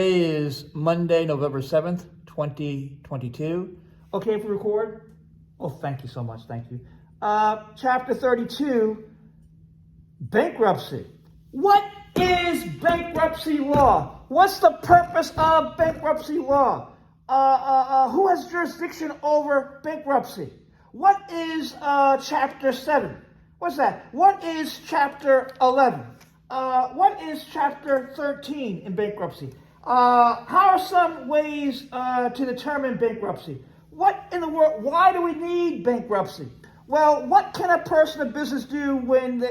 Today is Monday, November 7th, 2022. Okay, if we record? Oh, thank you so much. Thank you. Chapter 32, bankruptcy. What is bankruptcy law? What's the purpose of bankruptcy law? Who has jurisdiction over bankruptcy? What is chapter 7? What's that? What is chapter 11? What is chapter 13 in bankruptcy? How are some ways to determine bankruptcy? What in the world? Why do we need bankruptcy? Well, what can a person of business do when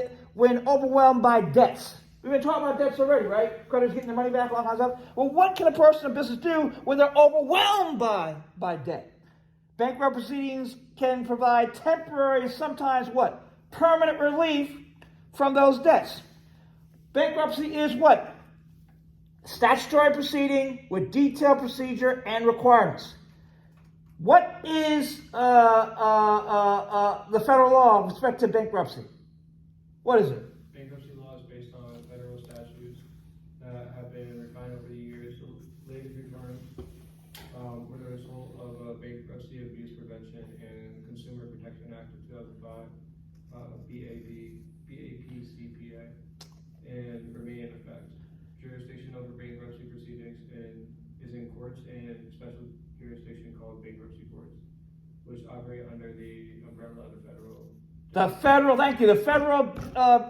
overwhelmed by debts? We've been talking about debts already, right? Creditors getting their money back, all kinds of stuff. Well, what can a person of business do when they're overwhelmed by debt? Bankruptcy proceedings can provide temporary, sometimes what? Permanent relief from those debts. Bankruptcy is what? Statutory proceeding with detailed procedure and requirements. What is the federal law with respect to bankruptcy? What is it? Bankruptcy law is based on federal statutes that have been refined over the years. The latest reforms were the result of Bankruptcy Abuse Prevention and Consumer Protection Act of 2005, BAPCPA, and remain in effect. Jurisdiction over bankruptcy proceedings is in courts and special jurisdiction called bankruptcy courts, which operate under the umbrella of the federal. Thank you. The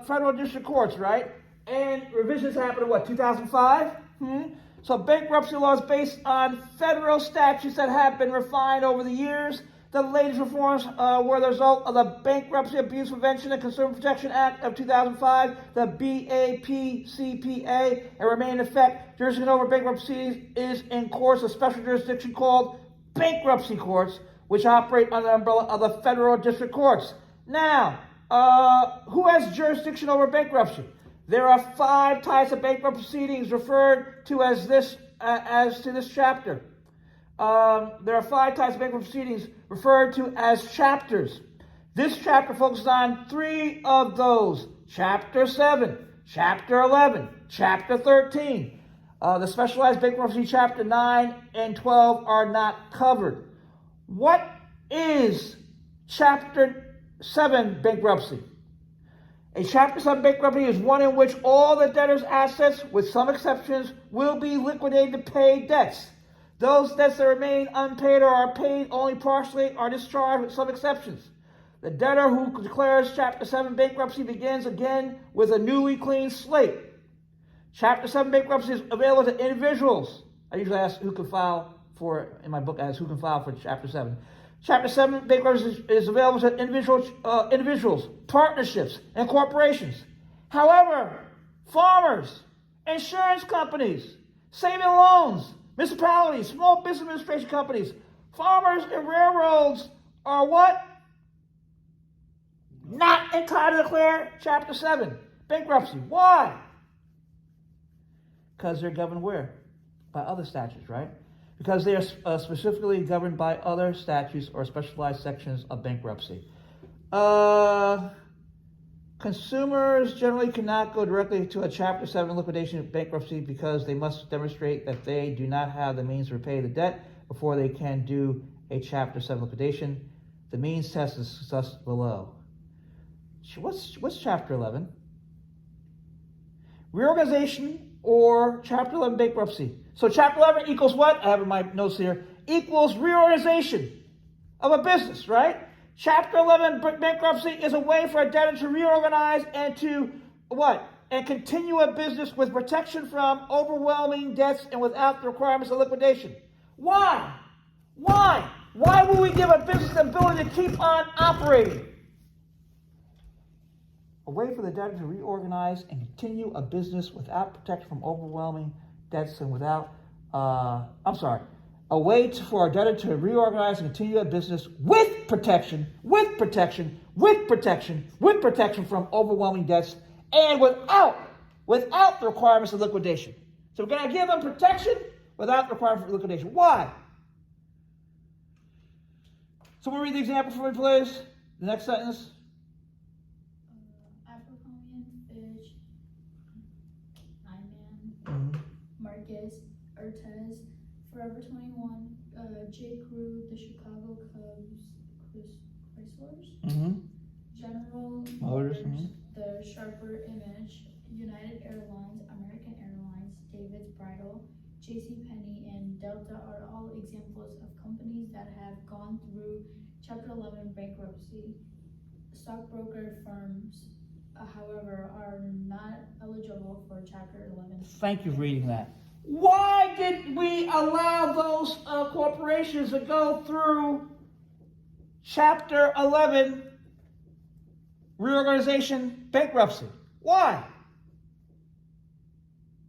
federal district courts, right? And revisions happened in what, 2005? So bankruptcy law is based on federal statutes that have been refined over the years. The latest reforms were the result of the Bankruptcy Abuse Prevention and Consumer Protection Act of 2005, the BAPCPA, and remain in effect. Jurisdiction over bankruptcy is in courts of special jurisdiction called bankruptcy courts, which operate under the umbrella of the federal district courts. Now, who has jurisdiction over bankruptcy? There are 5 types of bankruptcy proceedings referred to as this chapter. There are 5 types of bankruptcy proceedings referred to as chapters. This chapter focuses on 3 of those. Chapter 7, Chapter 11, Chapter 13. The specialized bankruptcy Chapter 9 and 12 are not covered. What is Chapter 7 bankruptcy? A Chapter 7 bankruptcy is one in which all the debtor's assets, with some exceptions, will be liquidated to pay debts. Those debts that remain unpaid or are paid only partially are discharged with some exceptions. The debtor who declares Chapter 7 bankruptcy begins again with a newly clean slate. Chapter 7 bankruptcy is available to individuals. I usually ask who can file for, in my book, I ask who can file for Chapter 7. Chapter 7 bankruptcy is available to individuals, partnerships, and corporations. However, farmers, insurance companies, saving loans, municipalities, small business administration companies, farmers, and railroads are what? Not entitled to declare Chapter 7 bankruptcy. Why? Because they're governed where? By other statutes, right? Because they are specifically governed by other statutes or specialized sections of bankruptcy. Consumers generally cannot go directly to a Chapter 7 liquidation of bankruptcy because they must demonstrate that they do not have the means to repay the debt before they can do a Chapter 7 liquidation. The means test is discussed below. What's Chapter 11? Reorganization or Chapter 11 bankruptcy. So Chapter 11 equals what? I have in my notes here. Equals reorganization of a business, right? Chapter 11 bankruptcy is a way for a debtor to reorganize and to what? And continue a business with protection from overwhelming debts and without the requirements of liquidation. Why? Why? Why would we give a business the ability to keep on operating? A way for the debtor to reorganize and continue a business without protection from overwhelming debts and without, a way for a debtor to reorganize and continue a business with protection from overwhelming debts and without the requirements of liquidation. So we're going to give them protection without the requirement for liquidation. Why? Someone read the example for me, please. The next sentence. Abercrombie & Fitch, Nyman, Marcus Artez, Forever 21, J. Crew, the Chicago Cubs, Chryslers, Mm-hmm. General Motors, Motors, the Sharper Image, United Airlines, American Airlines, David's Bridal, JCPenney, and Delta are all examples of companies that have gone through Chapter 11 bankruptcy. Stockbroker firms, however, are not eligible for Chapter 11. Thank you for reading that. Why did we allow those corporations to go through Chapter 11 reorganization bankruptcy? Why?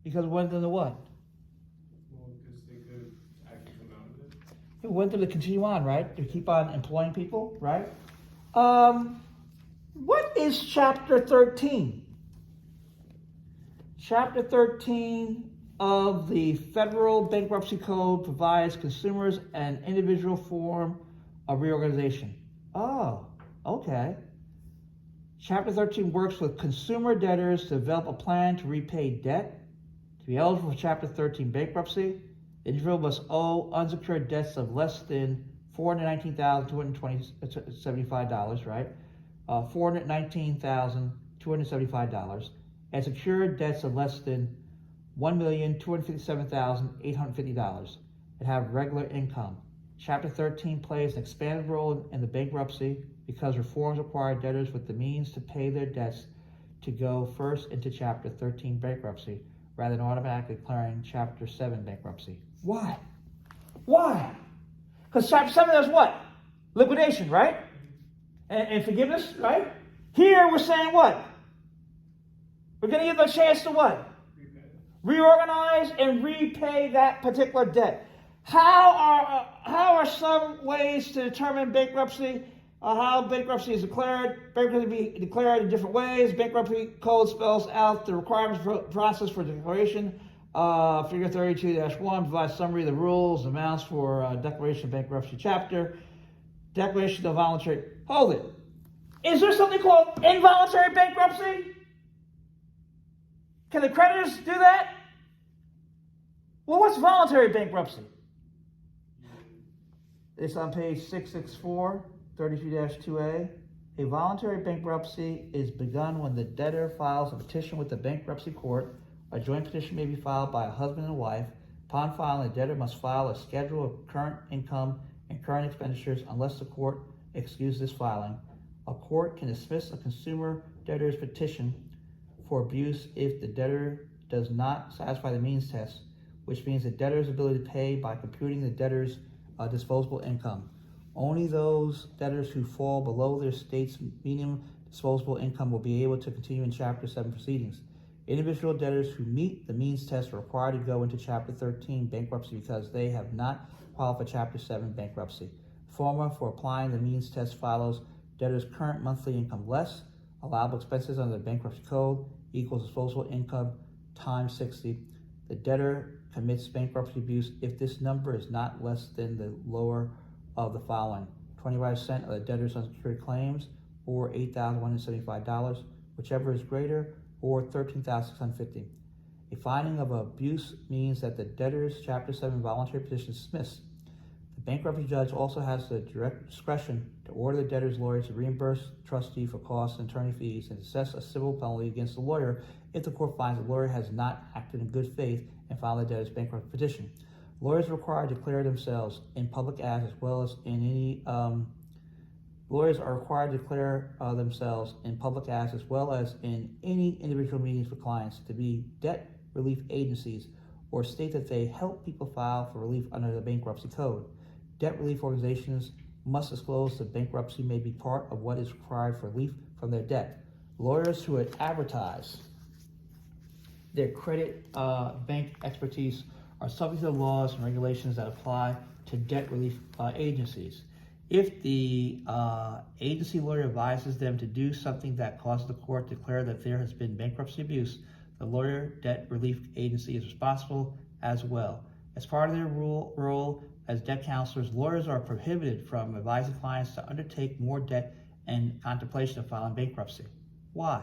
Because it went into what? Well, because they could actually come out of it. It went through to continue on, right? To keep on employing people, right? What is Chapter 13? Chapter 13 of the Federal Bankruptcy Code provides consumers an individual form of reorganization. Oh, okay. Chapter 13 works with consumer debtors to develop a plan to repay debt. To be eligible for Chapter 13 bankruptcy, the individual must owe unsecured debts of less than $419,275, right? $419,275, and secured debts of less than $1,257,850, and have regular income. Chapter 13 plays an expanded role in the bankruptcy because reforms require debtors with the means to pay their debts to go first into Chapter 13 bankruptcy rather than automatically declaring Chapter 7 bankruptcy. Why? Why? Because Chapter 7 does what? Liquidation, right? And forgiveness, right? Here we're saying what? We're going to give them a chance to what? Reorganize and repay that particular debt. How are some ways to determine bankruptcy? How bankruptcy is declared? Bankruptcy can be declared in different ways. Bankruptcy code spells out the requirements process for declaration. Figure 32-1 provides summary of the rules, amounts for declaration of bankruptcy chapter. Declaration of voluntary. Hold it. Is there something called involuntary bankruptcy? Can the creditors do that? Well, what's voluntary bankruptcy? It's on page 664, 33-2A. A voluntary bankruptcy is begun when the debtor files a petition with the bankruptcy court. A joint petition may be filed by a husband and wife. Upon filing, the debtor must file a schedule of current income and current expenditures unless the court excuses this filing. A court can dismiss a consumer debtor's petition for abuse if the debtor does not satisfy the means test, which means the debtor's ability to pay by computing the debtor's disposable income. Only those debtors who fall below their state's minimum disposable income will be able to continue in Chapter 7 proceedings. Individual debtors who meet the means test are required to go into Chapter 13 bankruptcy because they have not qualified for Chapter 7 bankruptcy. The formula for applying the means test follows debtor's current monthly income less allowable expenses under the bankruptcy code equals disposable income times 60. The debtor commits bankruptcy abuse if this number is not less than the lower of the following: 25% of the debtor's unsecured claims, or $8,175, whichever is greater, or $13,650. A finding of abuse means that the debtor's Chapter 7 voluntary petition is dismissed. The bankruptcy judge also has the direct discretion to order the debtor's lawyer to reimburse the trustee for costs and attorney fees and assess a civil penalty against the lawyer if the court finds the lawyer has not acted in good faith and filed the debtor's bankruptcy petition. Lawyers are required to declare themselves in public acts as well as in any Lawyers are required to declare themselves in public acts as well as in any individual meetings with clients to be debt relief agencies or state that they help people file for relief under the bankruptcy code. Debt relief organizations must disclose that bankruptcy may be part of what is required for relief from their debt. Lawyers who advertise their credit bank expertise are subject to the laws and regulations that apply to debt relief agencies. If the agency lawyer advises them to do something that causes the court to declare that there has been bankruptcy abuse, the lawyer debt relief agency is responsible as well. As part of their role as debt counselors, lawyers are prohibited from advising clients to undertake more debt and contemplation of filing bankruptcy. Why?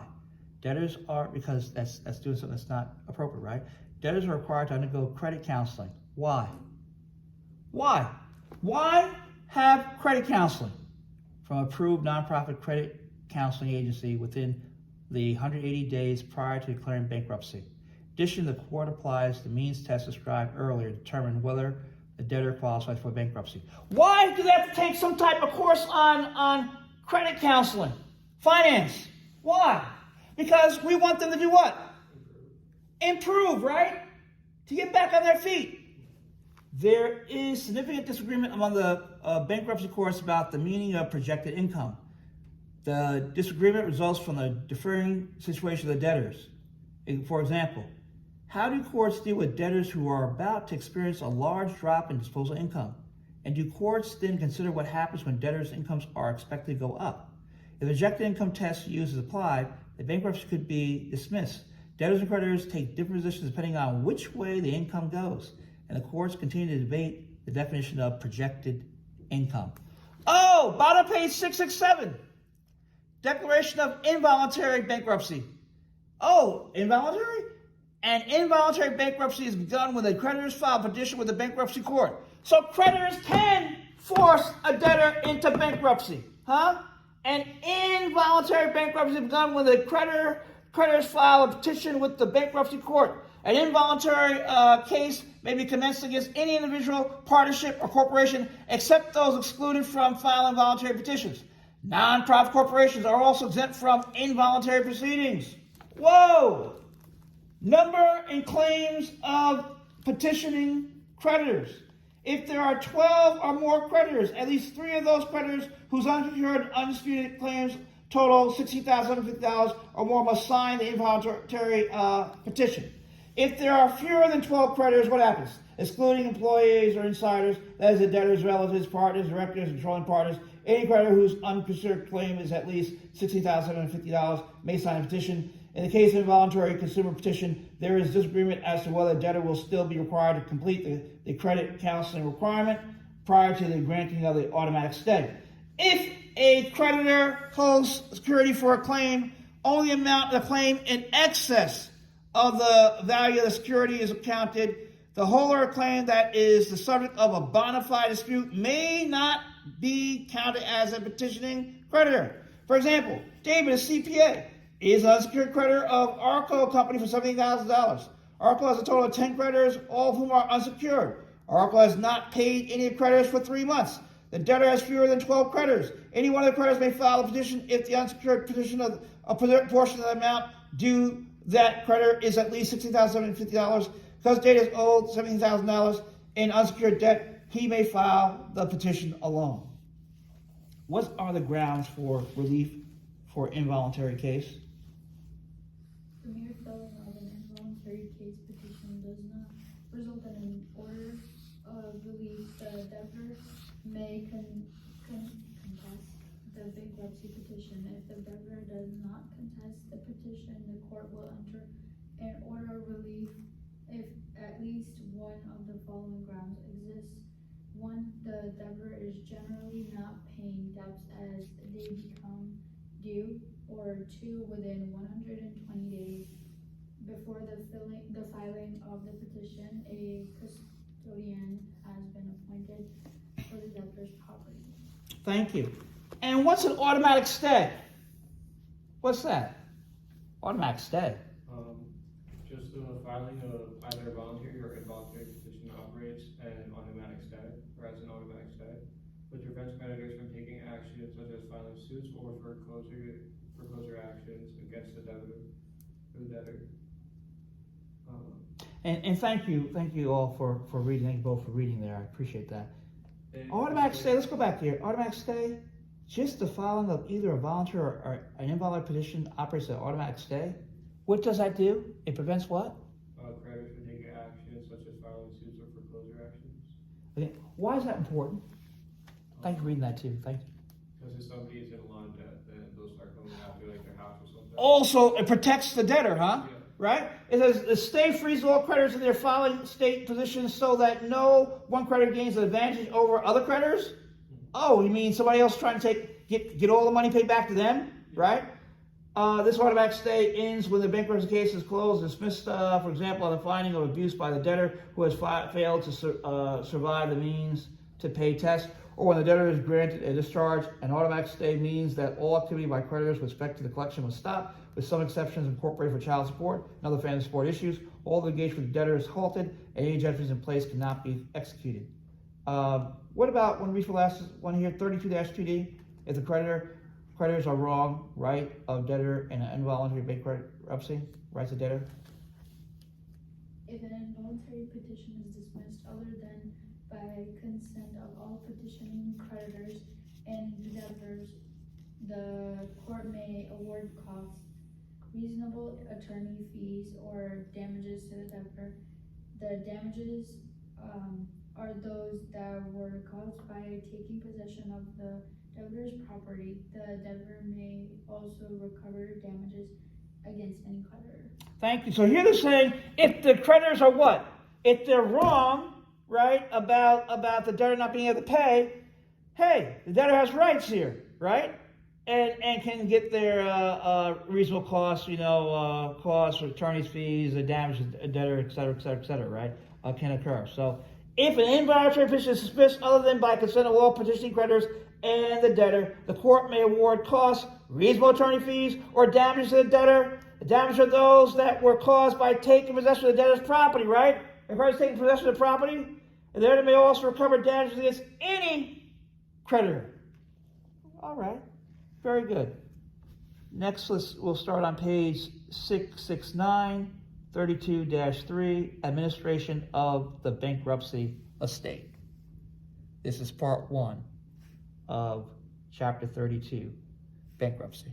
Debtors are, because that's doing something that's not appropriate, right? Debtors are required to undergo credit counseling Why? Why? Why have credit counseling from approved nonprofit credit counseling agency within the 180 days prior to declaring bankruptcy? Additionally, the court applies the means test described earlier to determine whether the debtor qualifies for bankruptcy. Why do they have to take some type of course on credit counseling, finance? Why? Because we want them to do what? Improve, right? To get back on their feet. There is significant disagreement among the bankruptcy courts about the meaning of projected income. The disagreement results from the differing situation of the debtors. For example, how do courts deal with debtors who are about to experience a large drop in disposable income? And do courts then consider what happens when debtors' incomes are expected to go up? If the projected income test used is applied, the bankruptcy could be dismissed. Debtors and creditors take different positions depending on which way the income goes, and the courts continue to debate the definition of projected income. Oh, bottom page 667. Declaration of involuntary bankruptcy. Oh, involuntary? An involuntary bankruptcy is begun when the creditors file a petition with the bankruptcy court. So creditors can force a debtor into bankruptcy, huh? An involuntary bankruptcy is begun when the creditors file a petition with the bankruptcy court. An involuntary case may be commenced against any individual, partnership, or corporation except those excluded from filing voluntary petitions. Non-profit corporations are also exempt from involuntary proceedings. Whoa! Number and claims of petitioning creditors. If there are 12 or more creditors, at least 3 of those creditors whose unsecured, undisputed claims total $16,750 or more must sign the involuntary petition. If there are fewer than 12 creditors, what happens? Excluding employees or insiders, that is the debtors, relatives, partners, directors, controlling partners, any creditor whose unconsidered claim is at least $16,750 may sign a petition. In the case of involuntary consumer petition, there is disagreement as to whether the debtor will still be required to complete the credit counseling requirement prior to the granting of the automatic stay. If a creditor holds security for a claim, only the amount of the claim in excess of the value of the security is accounted. The holder of a claim that is the subject of a bona fide dispute may not be counted as a petitioning creditor. For example, David, a CPA, is an unsecured creditor of Oracle Company for $17,000. Oracle has a total of 10 creditors, all of whom are unsecured. Oracle has not paid any creditors for 3 months. The debtor has fewer than 12 creditors. Any one of the creditors may file a petition if the unsecured petition of a portion of the amount due that creditor is at least $16,750. Because David is owed $17,000 in unsecured debt, he may file the petition alone. What are the grounds for relief for involuntary case? The mere filing of an involuntary case petition does not result in an order of relief. The debtor may contest the bankruptcy petition. If the debtor does not contest the petition, the court will enter an order of relief if at least one of the following grounds exists. 1, the debtor is generally not paying debts as they become due, or 2, within 120 days before the filing of the petition, a custodian has been appointed for the debtor's property. Thank you. And what's an automatic stay? What's that? Automatic stay. Just the filing of either voluntary or involuntary petition operates an automatic stay, or as an automatic stay, which prevents creditors from taking actions such as filing suits or foreclosure actions against the debtor or the debtor. And thank you all for reading. Thank you both for reading there. I appreciate that. Automatic stay, let's go back here. Automatic stay, just the filing of either a voluntary or an involuntary petition operates an automatic stay. What does that do? It prevents what? Creditors from taking actions such as filing suits or foreclosure actions. Okay. Why is that important? Thank you for reading that too. Thank you. Because if somebody is in a lot of debt, then they'll start coming after like their house or something. Also, it protects the debtor, huh? Yeah. Right? It says the stay frees all creditors in their filing state positions so that no one creditor gains an advantage over other creditors. Oh, you mean somebody else trying to get all the money paid back to them, right? This automatic stay ends when the bankruptcy case is closed, dismissed, for example, on the finding of abuse by the debtor who has failed to survive the means to pay test, or when the debtor is granted a discharge. An automatic stay means that all activity by creditors with respect to the collection must stop, with some exceptions incorporated for child support and other family support issues. All litigation with the debtor is halted, and any judgments in place cannot be executed. What about when we read the last one here, 32-2D? If the creditors are wrong, right of debtor in an involuntary bankruptcy, rights of debtor. If an involuntary petition is dismissed other than by consent of all petitioning creditors and debtors, the court may award costs, reasonable attorney fees, or damages to the debtor. The damages are those that were caused by taking possession of the debtor's property. The debtor may also recover damages against any creditor. Thank you. So here they're saying if the creditors are what? If they're wrong, right, about the debtor not being able to pay, hey, the debtor has rights here, right? And can get their reasonable costs, costs, attorney's fees, the damage to the debtor, et cetera, right, can occur. So if an involuntary petition is dismissed other than by consent of all petitioning creditors and the debtor, the court may award costs, reasonable attorney fees, or damages to the debtor. The damages are those that were caused by taking possession of the debtor's property, right? If creditors taking possession of the property, the debtor may also recover damages against any creditor. All right, very good. Next, we'll start on page 669, 32-3, Administration of the Bankruptcy Estate. This is part 1 of chapter 32, Bankruptcy.